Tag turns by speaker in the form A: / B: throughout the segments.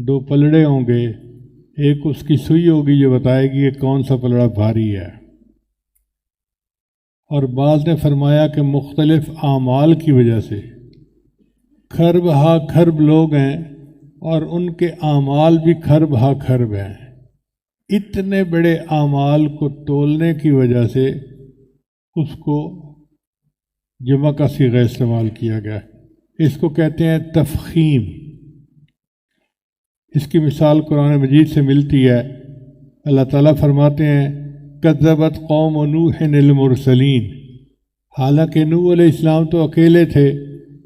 A: دو پلڑے ہوں گے، ایک اس کی سوئی ہوگی جو بتائے گی کہ کون سا پلڑا بھاری ہے، اور بعض نے فرمایا کہ مختلف اعمال کی وجہ سے کھرب ہا کھرب لوگ ہیں اور ان کے اعمال بھی کھرب ہا کھرب ہیں، اتنے بڑے اعمال کو تولنے کی وجہ سے اس کو جمع کا صیغہ استعمال کیا گیا ہے۔ اس کو کہتے ہیں تفخیم۔ اس کی مثال قرآن مجید سے ملتی ہے۔ اللہ تعالیٰ فرماتے ہیں کذبت قوم نوح المرسلین، حالانکہ نوح علیہ السلام تو اکیلے تھے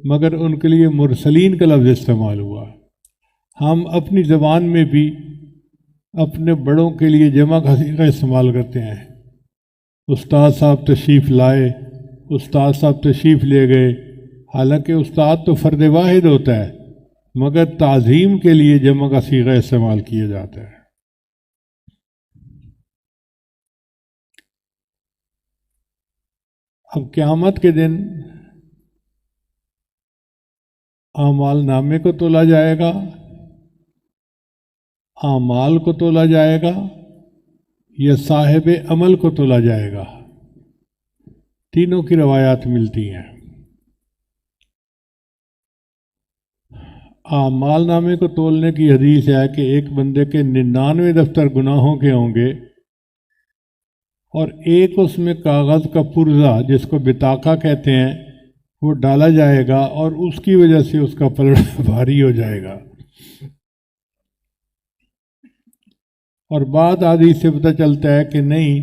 A: مگر ان کے لیے مرسلین کا لفظ استعمال ہوا۔ ہم اپنی زبان میں بھی اپنے بڑوں کے لیے جمع کا صیغہ استعمال کرتے ہیں۔ استاد صاحب تشریف لائے، استاد صاحب تشریف لے گئے، حالانکہ استاد تو فرد واحد ہوتا ہے مگر تعظیم کے لیے جمع کا صیغہ استعمال کیا جاتا ہے۔ اب قیامت کے دن اعمال نامے کو تولا جائے گا، اعمال کو تولا جائے گا یا صاحب عمل کو تولا جائے گا؟ تینوں کی روایات ملتی ہیں۔ اعمال نامے کو تولنے کی حدیث ہے کہ ایک بندے کے 99 دفتر گناہوں کے ہوں گے اور ایک اس میں کاغذ کا پرزہ جس کو بطاقہ کہتے ہیں وہ ڈالا جائے گا اور اس کی وجہ سے اس کا پلڑا بھاری ہو جائے گا۔ اور بعد حدیث سے پتہ چلتا ہے کہ نہیں،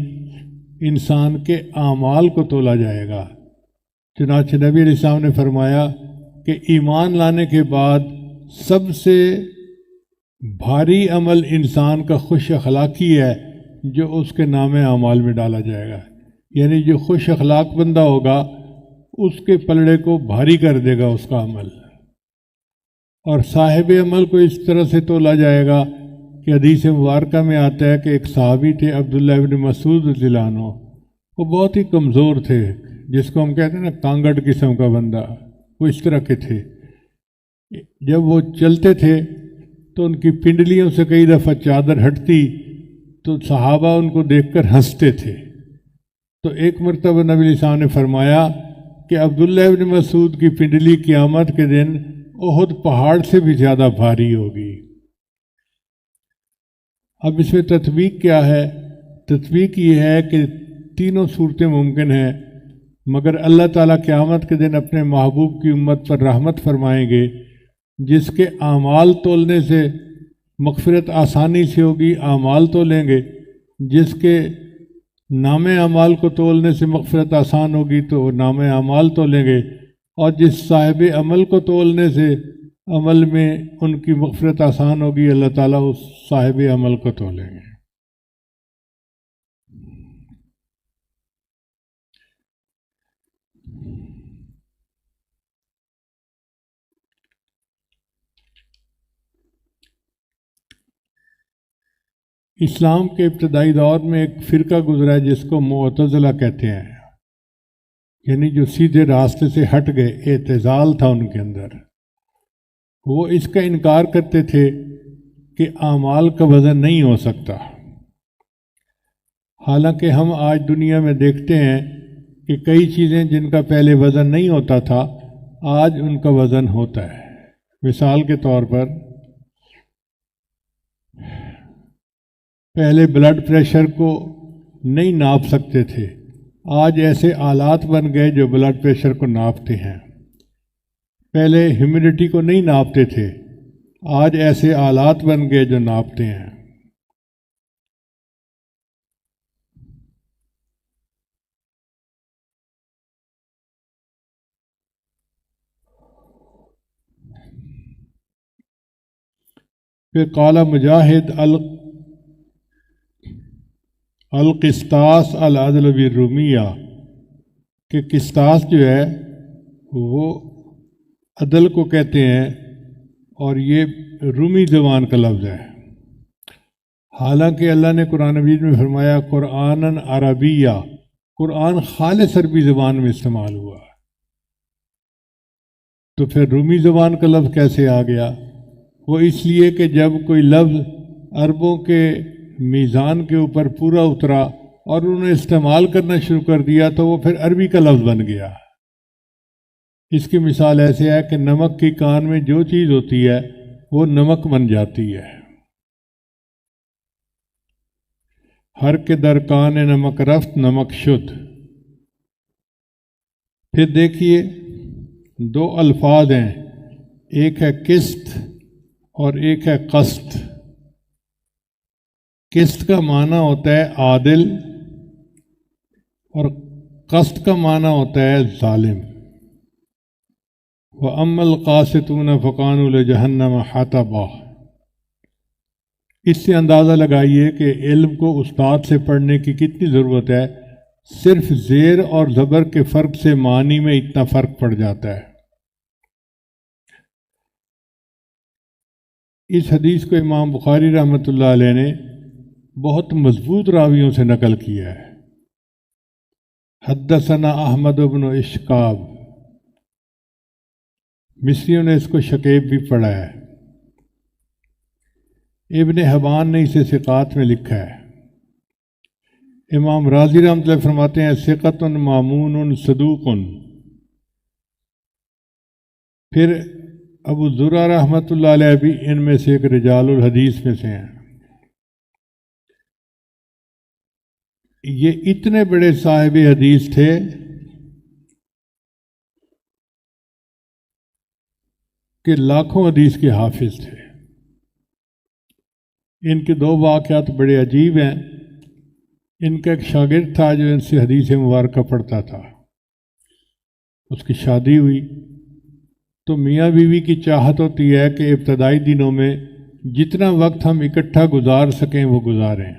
A: انسان کے اعمال کو تولا جائے گا۔ چنانچہ نبی علیہ السلام نے فرمایا کہ ایمان لانے کے بعد سب سے بھاری عمل انسان کا خوش اخلاقی ہے جو اس کے نام اعمال میں ڈالا جائے گا، یعنی جو خوش اخلاق بندہ ہوگا اس کے پلڑے کو بھاری کر دے گا اس کا عمل۔ اور صاحب عمل کو اس طرح سے تولا جائے گا کہ حدیث مبارکہ میں آتا ہے کہ ایک صحابی تھے عبداللہ ابن مسعود رضی اللہ عنہ، وہ بہت ہی کمزور تھے، جس کو ہم کہتے ہیں نا کانگڑ قسم کا بندہ، وہ اس طرح کے تھے۔ جب وہ چلتے تھے تو ان کی پنڈلیوں سے کئی دفعہ چادر ہٹتی تو صحابہ ان کو دیکھ کر ہنستے تھے۔ تو ایک مرتبہ نبی علیہ السلام نے فرمایا کہ عبداللہ ابن مسعود کی پنڈلی قیامت کے دن احد پہاڑ سے بھی زیادہ بھاری ہوگی۔ اب اس میں تطبیق کیا ہے؟ تطبیق یہ ہے کہ تینوں صورتیں ممکن ہیں، مگر اللہ تعالیٰ قیامت کے دن اپنے محبوب کی امت پر رحمت فرمائیں گے، جس کے اعمال تولنے سے مغفرت آسانی سے ہوگی، اعمال تولیں گے، جس کے نام اعمال کو تولنے سے مغفرت آسان ہوگی تو وہ نام اعمال تولیں گے، اور جس صاحب عمل کو تولنے سے عمل میں ان کی مغفرت آسان ہوگی، اللہ تعالیٰ اس صاحب عمل کو تولیں گے۔ اسلام کے ابتدائی دور میں ایک فرقہ گزرا ہے جس کو معتزلہ کہتے ہیں، یعنی جو سیدھے راستے سے ہٹ گئے، اعتزال تھا ان کے اندر۔ وہ اس کا انکار کرتے تھے کہ اعمال کا وزن نہیں ہو سکتا، حالانکہ ہم آج دنیا میں دیکھتے ہیں کہ کئی چیزیں جن کا پہلے وزن نہیں ہوتا تھا آج ان کا وزن ہوتا ہے۔ مثال کے طور پر پہلے بلڈ پریشر کو نہیں ناپ سکتے تھے، آج ایسے آلات بن گئے جو بلڈ پریشر کو ناپتے ہیں۔ پہلے ہیومیڈیٹی کو نہیں ناپتے تھے، آج ایسے آلات بن گئے جو ناپتے ہیں۔ پھر قال مجاہد القسطاس العدل بالرومیہ کہ قسطاس جو ہے وہ عدل کو کہتے ہیں اور یہ رومی زبان کا لفظ ہے، حالانکہ اللہ نے قرآن مجید میں فرمایا قرآنً عربیہ، قرآن خالص عربی زبان میں استعمال ہوا، تو پھر رومی زبان کا لفظ کیسے آ گیا؟ وہ اس لیے کہ جب کوئی لفظ عربوں کے میزان کے اوپر پورا اترا اور انہوں نے استعمال کرنا شروع کر دیا تو وہ پھر عربی کا لفظ بن گیا۔ اس کی مثال ایسے ہے کہ نمک کی کان میں جو چیز ہوتی ہے وہ نمک بن جاتی ہے۔ ہر کے در کان نمک رفت نمک شد۔ پھر دیکھیے دو الفاظ ہیں، ایک ہے قسط اور ایک ہے قسط۔ قسط کا معنی ہوتا ہے عادل اور قسط کا معنی ہوتا ہے ظالم۔ وَأَمَّا الْقَاسِطُونَ فَكَانُوا لِجَهَنَّمَ حَطَبًا۔ اس سے اندازہ لگائیے کہ علم کو استاد سے پڑھنے کی کتنی ضرورت ہے، صرف زیر اور زبر کے فرق سے معنی میں اتنا فرق پڑ جاتا ہے۔ اس حدیث کو امام بخاری رحمۃ اللہ علیہ نے بہت مضبوط راویوں سے نقل کیا ہے۔ حدثنا احمد بن اشکاب، مصریوں نے اس کو شکیب بھی پڑھا ہے، ابن حبان نے اسے ثقات میں لکھا ہے۔ امام راضی رحمۃ اللہ فرماتے ہیں ثقۃ مامون صدوق۔ پھر ابو زرع رحمۃ اللہ علیہ بھی ان میں سے ایک رجال الحدیث میں سے ہیں۔ یہ اتنے بڑے صاحب حدیث تھے کہ لاکھوں حدیث کے حافظ تھے۔ ان کے دو واقعات بڑے عجیب ہیں۔ ان کا ایک شاگرد تھا جو ان سے حدیث مبارکہ پڑھتا تھا، اس کی شادی ہوئی تو میاں بیوی کی چاہت ہوتی ہے کہ ابتدائی دنوں میں جتنا وقت ہم اکٹھا گزار سکیں وہ گزاریں۔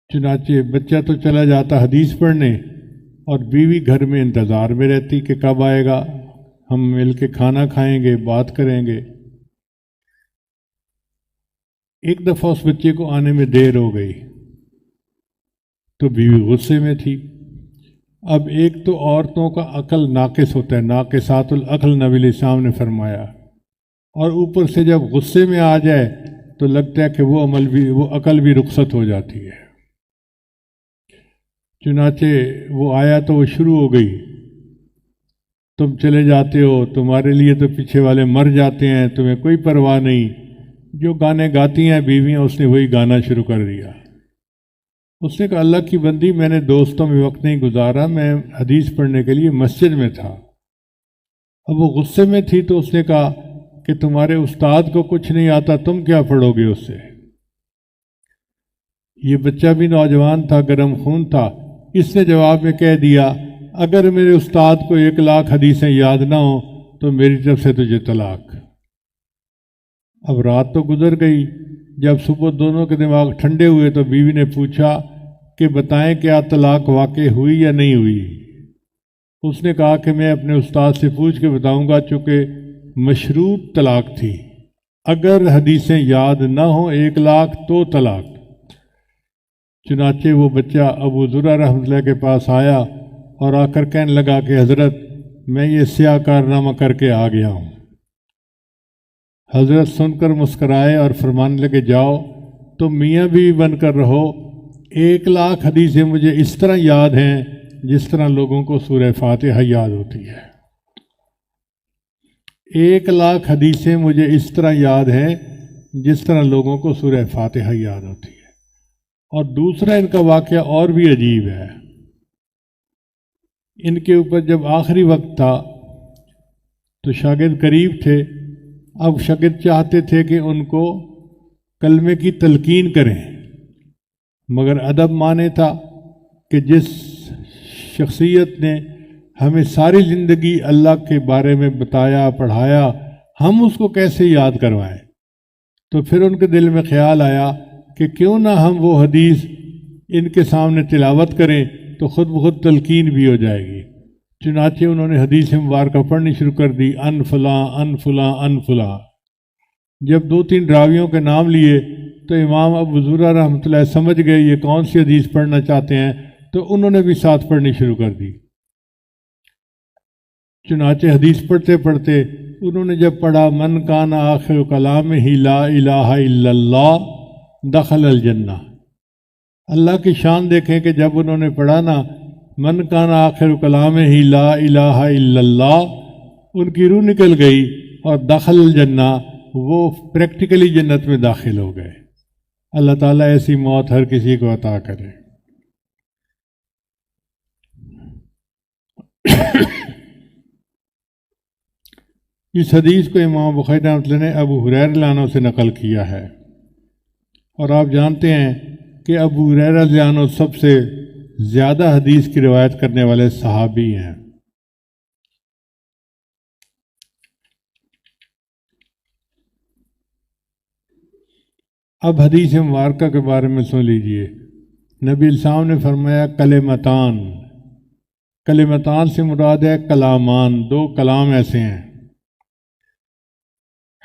A: چنانچہ بچہ تو چلا جاتا حدیث پڑھنے اور بیوی گھر میں انتظار میں رہتی کہ کب آئے گا، ہم مل کے کھانا کھائیں گے، بات کریں گے۔ ایک دفعہ اس بچے کو آنے میں دیر ہو گئی تو بیوی غصے میں تھی۔ اب ایک تو عورتوں کا عقل ناقص ہوتا ہے، ناقصات العقل نبی علیہ السلام نے فرمایا، اور اوپر سے جب غصے میں آ جائے تو لگتا ہے کہ وہ عقل بھی رخصت ہو جاتی ہے۔ چنانچہ وہ آیا تو وہ شروع ہو گئی، تم چلے جاتے ہو، تمہارے لیے تو پیچھے والے مر جاتے ہیں، تمہیں کوئی پرواہ نہیں۔ جو گانے گاتی ہیں بیویاں، اس نے وہی گانا شروع کر دیا۔ اس نے کہا اللہ کی بندی، میں نے دوستوں میں وقت نہیں گزارا، میں حدیث پڑھنے کے لیے مسجد میں تھا۔ اب وہ غصے میں تھی تو اس نے کہا کہ تمہارے استاد کو کچھ نہیں آتا، تم کیا پڑھو گے اس سے؟ یہ بچہ بھی نوجوان تھا، گرم خون تھا، اس نے جواب میں کہہ دیا اگر میرے استاد کو 1,00,000 حدیثیں یاد نہ ہوں تو میری طرف سے تجھے طلاق۔ اب رات تو گزر گئی، جب صبح دونوں کے دماغ ٹھنڈے ہوئے تو بیوی نے پوچھا کہ بتائیں کیا طلاق واقع ہوئی یا نہیں ہوئی؟ اس نے کہا کہ میں اپنے استاد سے پوچھ کے بتاؤں گا، چونکہ مشروط طلاق تھی، اگر حدیثیں یاد نہ ہوں 1,00,000 تو طلاق۔ چنانچہ وہ بچہ ابو زرع رحمۃ اللہ کے پاس آیا اور آ کر کہنے لگا کہ حضرت میں یہ سیاہ کارنامہ کر کے آ گیا ہوں۔ حضرت سن کر مسکرائے اور فرمانے لگے جاؤ تم میاں بیوی بن کر رہو، 1,00,000 حدیثیں مجھے اس طرح یاد ہیں جس طرح لوگوں کو سورہ فاتحہ یاد ہوتی ہے۔ 1,00,000 حدیثیں مجھے اس طرح یاد ہیں جس طرح لوگوں کو سورہ فاتحہ یاد ہوتی ہے۔ اور دوسرا ان کا واقعہ اور بھی عجیب ہے۔ ان کے اوپر جب آخری وقت تھا تو شاگرد قریب تھے، اب شاگرد چاہتے تھے کہ ان کو کلمے کی تلقین کریں، مگر ادب مانے تھا کہ جس شخصیت نے ہمیں ساری زندگی اللہ کے بارے میں بتایا پڑھایا، ہم اس کو کیسے یاد کروائیں؟ تو پھر ان کے دل میں خیال آیا کہ کیوں نہ ہم وہ حدیث ان کے سامنے تلاوت کریں تو خود بخود تلقین بھی ہو جائے گی۔ چنانچہ انہوں نے حدیث مبارکہ پڑھنی شروع کر دی، ان فلاں ان فلاں ان فلاں۔ جب 2-3 راویوں کے نام لیے تو امام ابو زرع رحمۃ اللہ سمجھ گئے یہ کون سی حدیث پڑھنا چاہتے ہیں، تو انہوں نے بھی ساتھ پڑھنی شروع کر دی۔ چنانچہ حدیث پڑھتے پڑھتے انہوں نے جب پڑھا من کان آخر کلام ہی لا الہ الا اللہ دخل الجنہ، اللہ کی شان دیکھیں کہ جب انہوں نے پڑھا نا من کان آخر کلام ہی لا الہ الا اللہ، ان کی روح نکل گئی اور دخل الجنہ، وہ پریکٹیکلی جنت میں داخل ہو گئے۔ اللہ تعالیٰ ایسی موت ہر کسی کو عطا کرے۔ اس حدیث کو امام بخاری رحمۃ اللہ نے ابو ہریرہ رضی اللہ عنہ سے نقل کیا ہے، اور آپ جانتے ہیں کہ ابو ہریرہ رضی اللہ عنہ سب سے زیادہ حدیث کی روایت کرنے والے صحابی ہیں۔ اب حدیث مبارکہ کے بارے میں سن لیجئے۔ نبی السلام نے فرمایا کلمتان، کلمتان سے مراد ہے کلامان، دو کلام ایسے ہیں،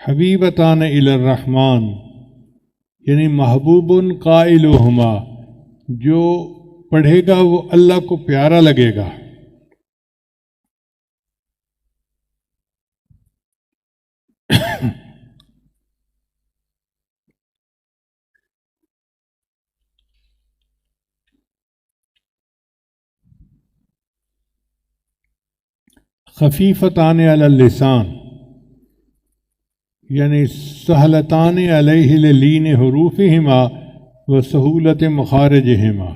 A: حبیبتان الی الرحمن، یعنی محبوب قائلہما، جو پڑھے گا وہ اللہ کو پیارا لگے گا۔ خفیفتان علی اللسان، یعنی سہلتان علیہ للین حروفہما و سہولت مخارجہما،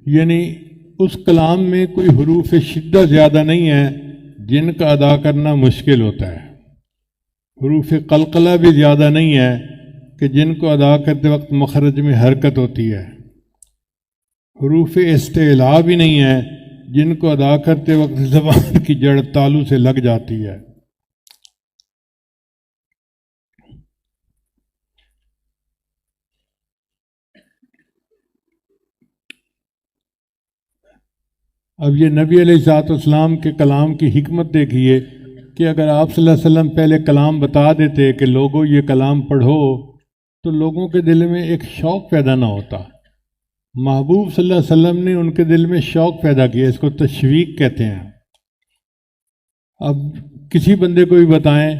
A: یعنی اس کلام میں کوئی حروف شدہ زیادہ نہیں ہے جن کا ادا کرنا مشکل ہوتا ہے، حروف قلقلہ بھی زیادہ نہیں ہے کہ جن کو ادا کرتے وقت مخرج میں حرکت ہوتی ہے، حروف استعلاء بھی نہیں ہے جن کو ادا کرتے وقت زبان کی جڑ تالو سے لگ جاتی ہے۔ اب یہ نبی علیہ الصلوۃ والسلام کے کلام کی حکمت دیکھیے کہ اگر آپ صلی اللہ علیہ وسلم پہلے کلام بتا دیتے کہ لوگوں یہ کلام پڑھو تو لوگوں کے دل میں ایک شوق پیدا نہ ہوتا۔ محبوب صلی اللہ علیہ وسلم نے ان کے دل میں شوق پیدا کیا، اس کو تشویق کہتے ہیں۔ اب کسی بندے کو بھی بتائیں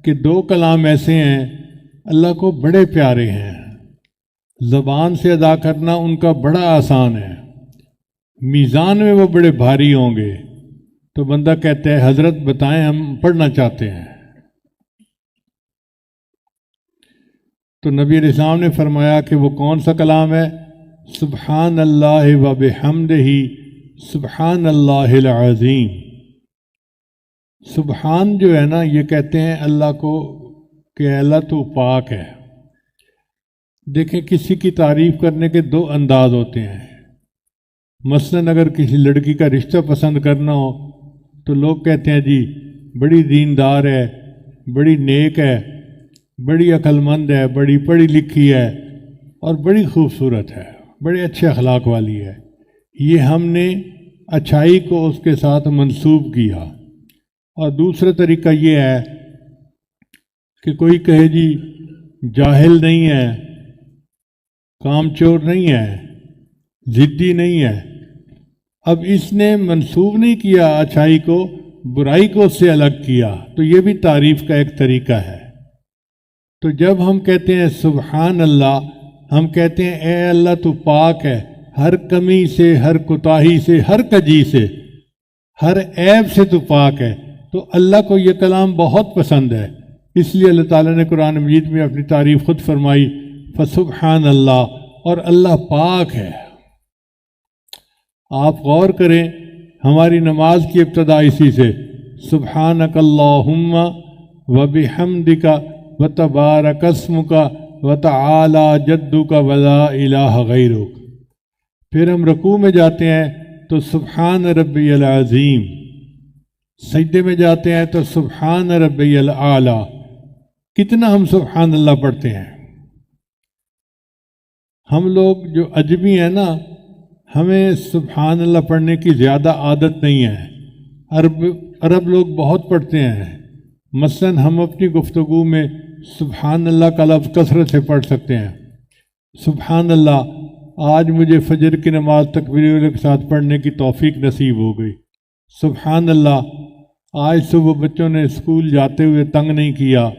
A: کہ دو کلام ایسے ہیں اللہ کو بڑے پیارے ہیں، زبان سے ادا کرنا ان کا بڑا آسان ہے، میزان میں وہ بڑے بھاری ہوں گے، تو بندہ کہتا ہے حضرت بتائیں ہم پڑھنا چاہتے ہیں۔ تو نبی علیہ السلام نے فرمایا کہ وہ کون سا کلام ہے؟ سبحان اللہ و بحمدہ سبحان اللہ العظیم۔ سبحان جو ہے نا، یہ کہتے ہیں اللہ کو کہ اللہ تو پاک ہے۔ دیکھیں کسی کی تعریف کرنے کے دو انداز ہوتے ہیں، مثلاً اگر کسی لڑکی کا رشتہ پسند کرنا ہو تو لوگ کہتے ہیں جی بڑی دیندار ہے، بڑی نیک ہے، بڑی عقل مند ہے، بڑی پڑھی لکھی ہے اور بڑی خوبصورت ہے، بڑے اچھے اخلاق والی ہے۔ یہ ہم نے اچھائی کو اس کے ساتھ منسوب کیا۔ اور دوسرا طریقہ یہ ہے کہ کوئی کہے جی جاہل نہیں ہے، کام چور نہیں ہے، ضدی نہیں ہے۔ اب اس نے منسوب نہیں کیا اچھائی کو، برائی کو اس سے الگ کیا، تو یہ بھی تعریف کا ایک طریقہ ہے۔ تو جب ہم کہتے ہیں سبحان اللہ، ہم کہتے ہیں اے اللہ تو پاک ہے، ہر کمی سے، ہر کوتاہی سے، ہر کجی سے، ہر عیب سے تو پاک ہے۔ تو اللہ کو یہ کلام بہت پسند ہے، اس لیے اللہ تعالیٰ نے قرآن مجید میں اپنی تعریف خود فرمائی فسبحان اللہ، اور اللہ پاک ہے۔ آپ غور کریں ہماری نماز کی ابتدا اسی سے سبحانک اللہم وبحمدک وتبارک اسمک وتعالی جدک ولا الہ غیرک۔ پھر ہم رکوع میں جاتے ہیں تو سبحان ربی العظیم، سجدے میں جاتے ہیں تو سبحان ربی الاعلی۔ کتنا ہم سبحان اللہ پڑھتے ہیں؟ ہم لوگ جو عجمی ہیں نا، ہمیں سبحان اللہ پڑھنے کی زیادہ عادت نہیں ہے۔ عرب لوگ بہت پڑھتے ہیں، مثلاً ہم اپنی گفتگو میں سبحان اللہ کا لفظ کثرت سے پڑھ سکتے ہیں۔ سبحان اللہ، آج مجھے فجر کی نماز تکبیر کے ساتھ پڑھنے کی توفیق نصیب ہو گئی، سبحان اللہ، آج صبح بچوں نے اسکول جاتے ہوئے تنگ نہیں کیا،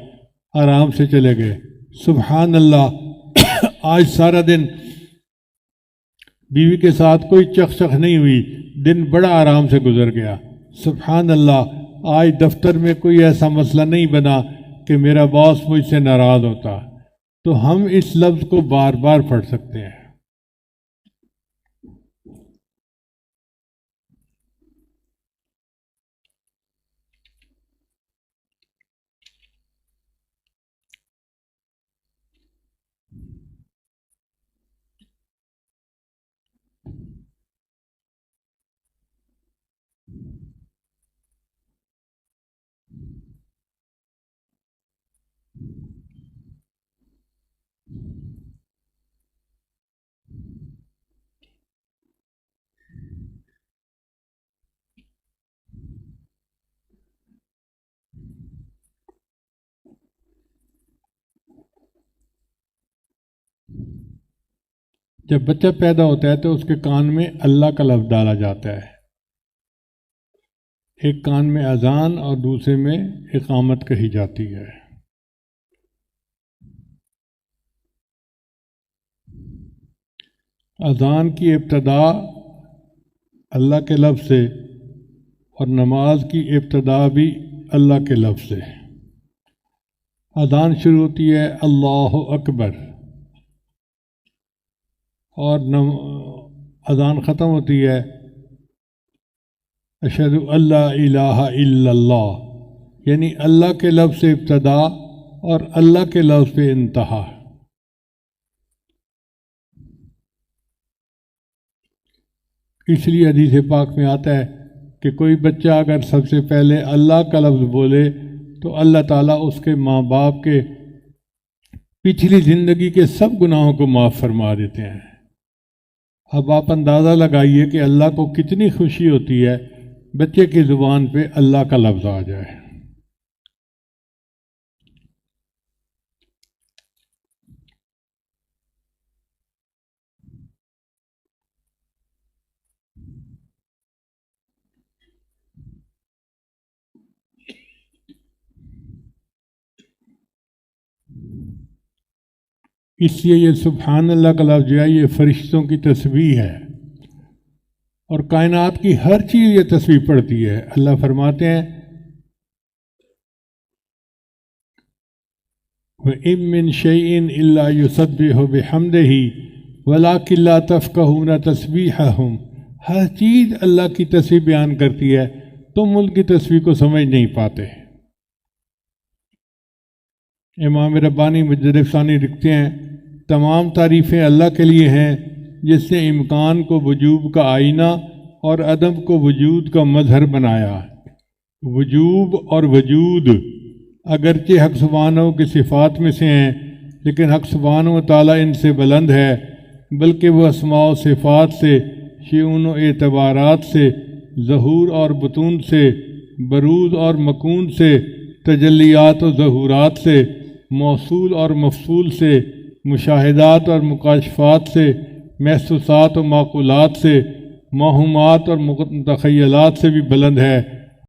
A: آرام سے چلے گئے۔ سبحان اللہ، آج سارا دن بیوی کے ساتھ کوئی چخ نہیں ہوئی، دن بڑا آرام سے گزر گیا۔ سبحان اللہ، آج دفتر میں کوئی ایسا مسئلہ نہیں بنا کہ میرا باس مجھ سے ناراض ہوتا۔ تو ہم اس لفظ کو بار بار پڑھ سکتے ہیں۔ جب بچہ پیدا ہوتا ہے تو اس کے کان میں اللہ کا لفظ ڈالا جاتا ہے، ایک کان میں اذان اور دوسرے میں اقامت کہی جاتی ہے۔ اذان کی ابتدا اللہ کے لفظ سے اور نماز کی ابتدا بھی اللہ کے لفظ سے۔ اذان شروع ہوتی ہے اللہ اکبر، اور اذان ختم ہوتی ہے اشہد اللہ الہ الا اللہ، یعنی اللہ کے لفظ سے ابتدا اور اللہ کے لفظ پہ انتہا۔ اس لیے حدیث پاک میں آتا ہے کہ کوئی بچہ اگر سب سے پہلے اللہ کا لفظ بولے تو اللہ تعالیٰ اس کے ماں باپ کے پچھلی زندگی کے سب گناہوں کو معاف فرما دیتے ہیں۔ اب آپ اندازہ لگائیے کہ اللہ کو کتنی خوشی ہوتی ہے بچے کی زبان پہ اللہ کا لفظ آ جائے۔ اس لیے یہ سبحان اللہ کا لفظ جو ہے یہ فرشتوں کی تسبیح ہے، اور کائنات کی ہر چیز یہ تسبیح پڑھتی ہے۔ اللہ فرماتے ہیں وَإِن مِّن شَيْءٍ إِلَّا يُسَبِّحُ بِحَمْدِهِ وَلَٰكِن لَّا تَفْقَهُونَ تَسْبِيحَهُمْ، ہر چیز اللہ کی تسبیح بیان کرتی ہے، تم ان کی تسبیح کو سمجھ نہیں پاتے۔ امام ربانی مجدد ثانی لکھتے ہیں تمام تعریفیں اللہ کے لیے ہیں جس نے امکان کو وجوب کا آئینہ اور عدم کو وجود کا مظہر بنایا۔ وجوب اور وجود اگرچہ حق سبحانہ کی صفات میں سے ہیں، لیکن حق سبحانہ و تعالیٰ ان سے بلند ہے، بلکہ وہ اسماء و صفات سے، شیون و اعتبارات سے، ظہور اور بطون سے، بروز اور مکون سے، تجلیات و ظہورات سے، موصول اور مفصول سے، مشاہدات اور مکاشفات سے، محسوسات و معقولات سے، موہومات اور متخیلات سے بھی بلند ہے،